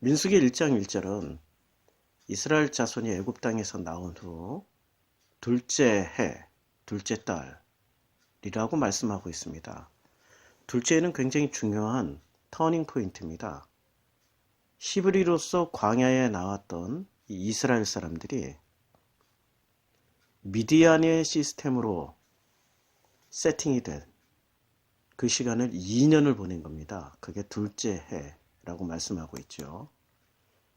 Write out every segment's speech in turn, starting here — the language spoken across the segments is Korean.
민수기 1장 1절은 이스라엘 자손이 애굽 땅에서 나온 후 둘째 해, 둘째 달이라고 말씀하고 있습니다. 둘째 해는 굉장히 중요한 터닝 포인트입니다. 히브리로서 광야에 나왔던 이 이스라엘 사람들이 미디안의 시스템으로 세팅이 된 그 시간을 2년을 보낸 겁니다. 그게 둘째 해라고 말씀하고 있죠.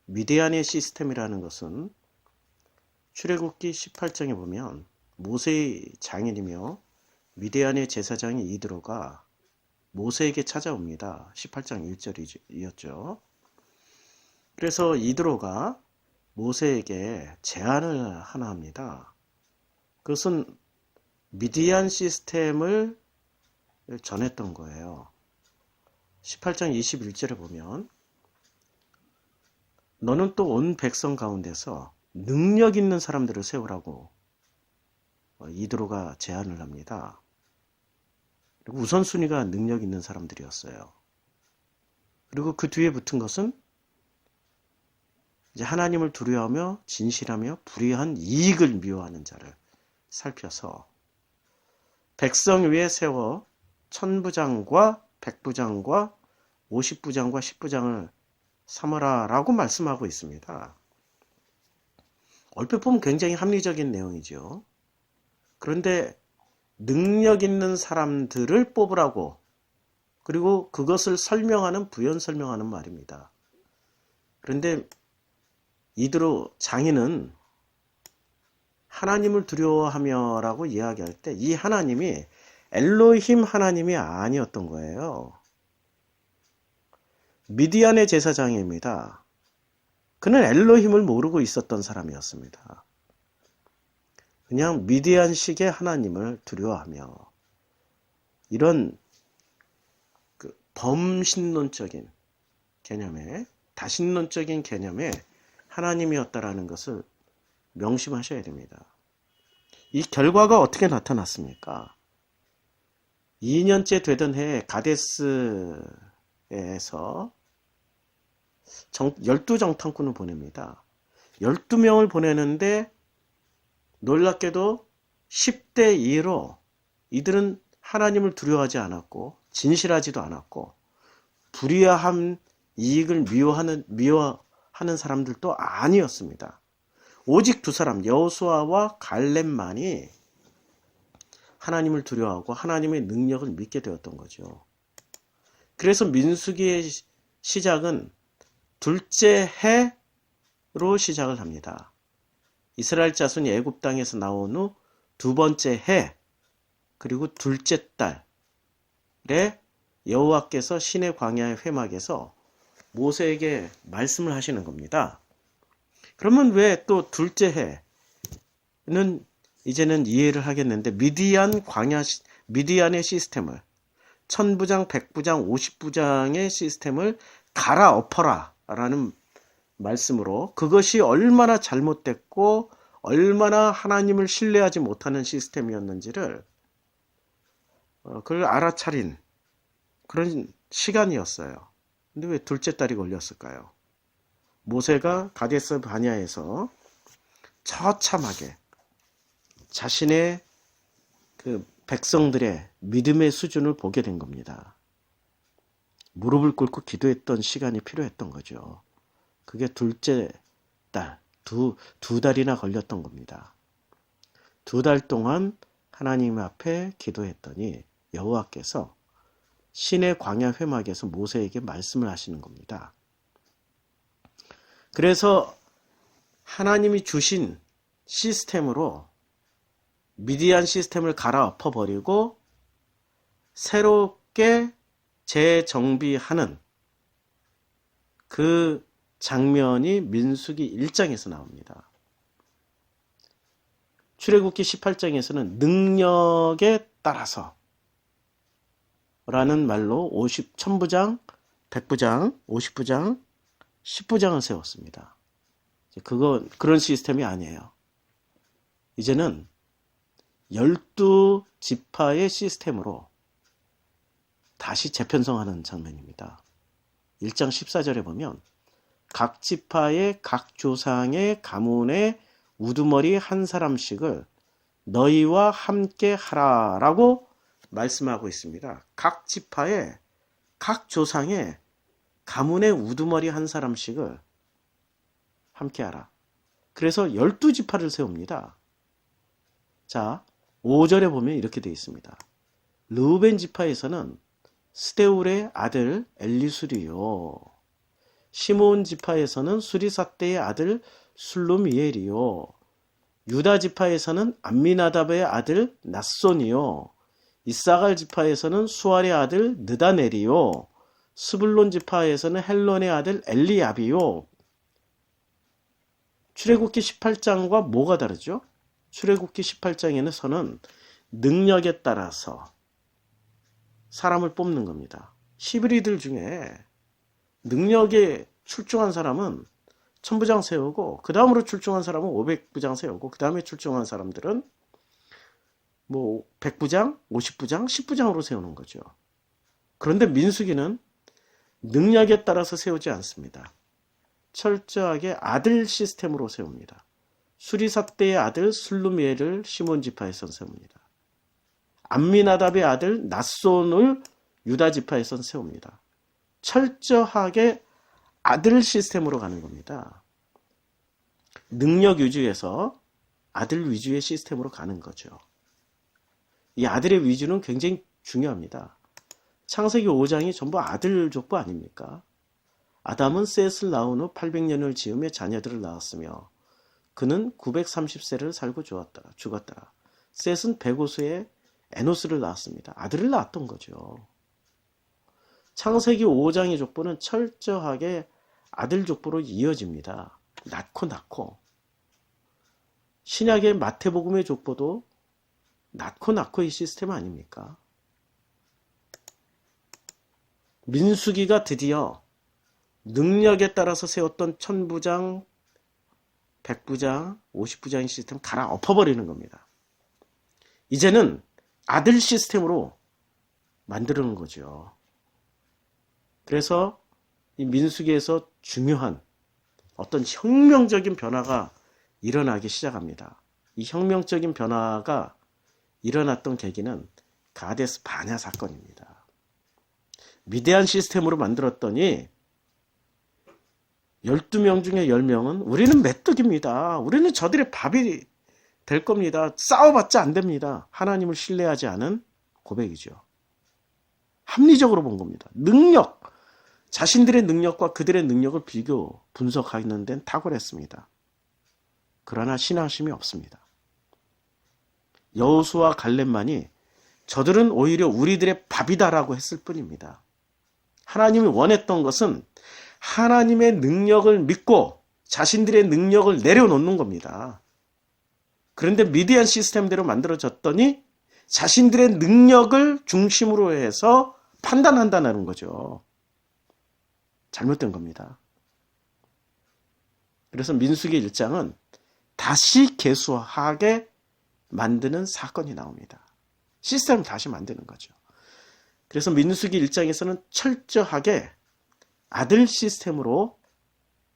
미디안의 시스템이라는 것은 출애굽기 18장에 보면 모세의 장인이며 미디안의 제사장인 이드로가 모세에게 찾아옵니다. 18장 1절이었죠. 그래서 이드로가 모세에게 제안을 하나 합니다. 그것은 미디안 시스템을 전했던 거예요. 18장 21절에 보면 너는 또 온 백성 가운데서 능력 있는 사람들을 세우라고 이드로가 제안을 합니다. 그리고 우선순위가 능력 있는 사람들이었어요. 그리고 그 뒤에 붙은 것은 이제 하나님을 두려워하며 진실하며 불의한 이익을 미워하는 자를 살펴서 백성 위에 세워 천부장과 백부장과 50부장과 10부장을 삼으라 라고 말씀하고 있습니다. 얼핏 보면 굉장히 합리적인 내용이죠. 그런데 능력 있는 사람들을 뽑으라고, 그리고 그것을 설명하는, 부연 설명하는 말입니다. 그런데 이드로 장인은 하나님을 두려워하며 라고 이야기할 때 이 하나님이 엘로힘 하나님이 아니었던 거예요. 미디안의 제사장입니다. 그는 엘로힘을 모르고 있었던 사람이었습니다. 그냥 미디안식의 하나님을 두려워하며 이런 범신론적인 개념에, 다신론적인 개념의 하나님이었다라는 것을 명심하셔야 됩니다. 이 결과가 어떻게 나타났습니까? 2년째 되던 해에 가데스에서 12정탐꾼을 보냅니다. 12명을 보내는데 놀랍게도 10대 2로 이들은 하나님을 두려워하지 않았고 진실하지도 않았고 불의한 이익을 미워하는 사람들도 아니었습니다. 오직 두 사람, 여호수아와 갈렙만이 하나님을 두려워하고 하나님의 능력을 믿게 되었던 거죠. 그래서 민수기의 시작은 둘째 해로 시작을 합니다. 이스라엘 자손이 애굽 땅에서 나온 후 두 번째 해, 그리고 둘째 달에 여호와께서 시내 광야의 회막에서 모세에게 말씀을 하시는 겁니다. 그러면 왜 또 둘째 해는 이제는 이해를 하겠는데 미디안의 시스템을, 천부장, 백부장, 50부장의 시스템을 갈아엎어라 라는 말씀으로 그것이 얼마나 잘못됐고 얼마나 하나님을 신뢰하지 못하는 시스템이었는지를 그걸 알아차린 그런 시간이었어요. 근데 왜 둘째 달이 걸렸을까요? 모세가 가데스 바냐에서 처참하게 자신의 그 백성들의 믿음의 수준을 보게 된 겁니다. 무릎을 꿇고 기도했던 시간이 필요했던 거죠. 그게 둘째 달, 두 달이나 걸렸던 겁니다. 2달 동안 하나님 앞에 기도했더니 여호와께서 시내 광야 회막에서 모세에게 말씀을 하시는 겁니다. 그래서 하나님이 주신 시스템으로 미디안 시스템을 갈아엎어버리고 새롭게 재정비하는 그 장면이 민수기 1장에서 나옵니다. 출애굽기 18장에서는 능력에 따라서 라는 말로 천부장, 백부장, 50부장, 10부장을 세웠습니다. 그런 시스템이 아니에요. 이제는 12지파의 시스템으로 다시 재편성하는 장면입니다. 1장 14절에 보면 각 지파의 각 조상의 가문의 우두머리 한 사람씩을 너희와 함께 하라라고 말씀하고 있습니다. 각 지파의 각 조상의 가문의 우두머리 한 사람씩을 함께 하라. 그래서 12지파를 세웁니다. 자, 5절에 보면 이렇게 되어 있습니다. 르우벤 지파에서는 스데울의 아들 엘리술이요. 시므온 지파에서는 수리삭대의 아들 술루미엘이요. 유다 지파에서는 암미나답의 아들 낫손이요. 이사갈 지파에서는 수알의 아들 느다넬이요. 스불론 지파에서는 헬론의 아들 엘리압이요. 출애굽기 18장과 뭐가 다르죠? 출애굽기 18장에서는 능력에 따라서 사람을 뽑는 겁니다. 히브리들 중에 능력에 출중한 사람은 1000부장 세우고 그 다음으로 출중한 사람은 500부장 세우고 그 다음에 출중한 사람들은 뭐 100부장, 50부장, 10부장으로 세우는 거죠. 그런데 민수기는 능력에 따라서 세우지 않습니다. 철저하게 아들 시스템으로 세웁니다. 수리삭대의 아들 술루미엘을 시몬 지파에선 세웁니다. 암미나답의 아들 낫손을 유다 지파에선 세웁니다. 철저하게 아들 시스템으로 가는 겁니다. 능력 위주에서 아들 위주의 시스템으로 가는 거죠. 이 아들의 위주는 굉장히 중요합니다. 창세기 5장이 전부 아들 족보 아닙니까? 아담은 셋을 낳은 후 800년을 지으며 자녀들을 낳았으며 그는 930세를 살고 죽었더라. 셋은 105세에 에노스를 낳았습니다. 아들을 낳았던 거죠. 창세기 5장의 족보는 철저하게 아들 족보로 이어집니다. 낳고 신약의 마태복음의 족보도 낳고의 시스템 아닙니까? 민수기가 드디어 능력에 따라서 세웠던 1000부장, 100부장, 50부장의 시스템 갈아 엎어버리는 겁니다. 이제는 아들 시스템으로 만드는 거죠. 그래서 이 민수기에서 중요한 어떤 혁명적인 변화가 일어나기 시작합니다. 이 혁명적인 변화가 일어났던 계기는 가데스 바냐 사건입니다. 미대한 시스템으로 만들었더니 12명 중에 10명은 우리는 메뚜기입니다. 우리는 저들의 밥이 될 겁니다. 싸워봤자 안 됩니다. 하나님을 신뢰하지 않은 고백이죠. 합리적으로 본 겁니다. 능력, 자신들의 능력과 그들의 능력을 비교 분석하는 데는 탁월했습니다. 그러나 신앙심이 없습니다. 여호수아 갈렙만이 저들은 오히려 우리들의 밥이다라고 했을 뿐입니다. 하나님이 원했던 것은 하나님의 능력을 믿고 자신들의 능력을 내려놓는 겁니다. 그런데 미디안 시스템대로 만들어졌더니 자신들의 능력을 중심으로 해서 판단한다는 거죠. 잘못된 겁니다. 그래서 민수기 1장은 다시 개수하게 만드는 사건이 나옵니다. 시스템을 다시 만드는 거죠. 그래서 민수기 1장에서는 철저하게 아들 시스템으로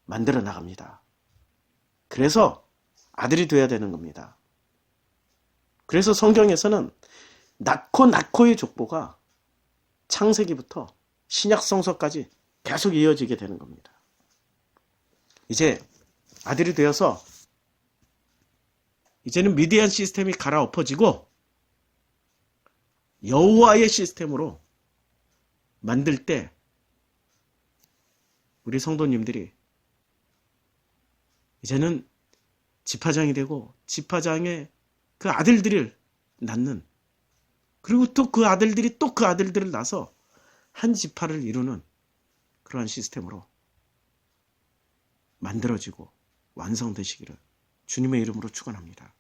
만들어 나갑니다. 그래서 아들이 돼야 되는 겁니다. 그래서 성경에서는 낳고의 족보가 창세기부터 신약 성서까지 계속 이어지게 되는 겁니다. 이제 아들이 되어서 이제는 미디안 시스템이 갈아엎어지고 여호와의 시스템으로 만들 때 우리 성도님들이 이제는 지파장이 되고 지파장의 그 아들들을 낳는, 그리고 또 그 아들들이 또 그 아들들을 낳아서 한 지파를 이루는 그러한 시스템으로 만들어지고 완성되시기를 주님의 이름으로 축원합니다.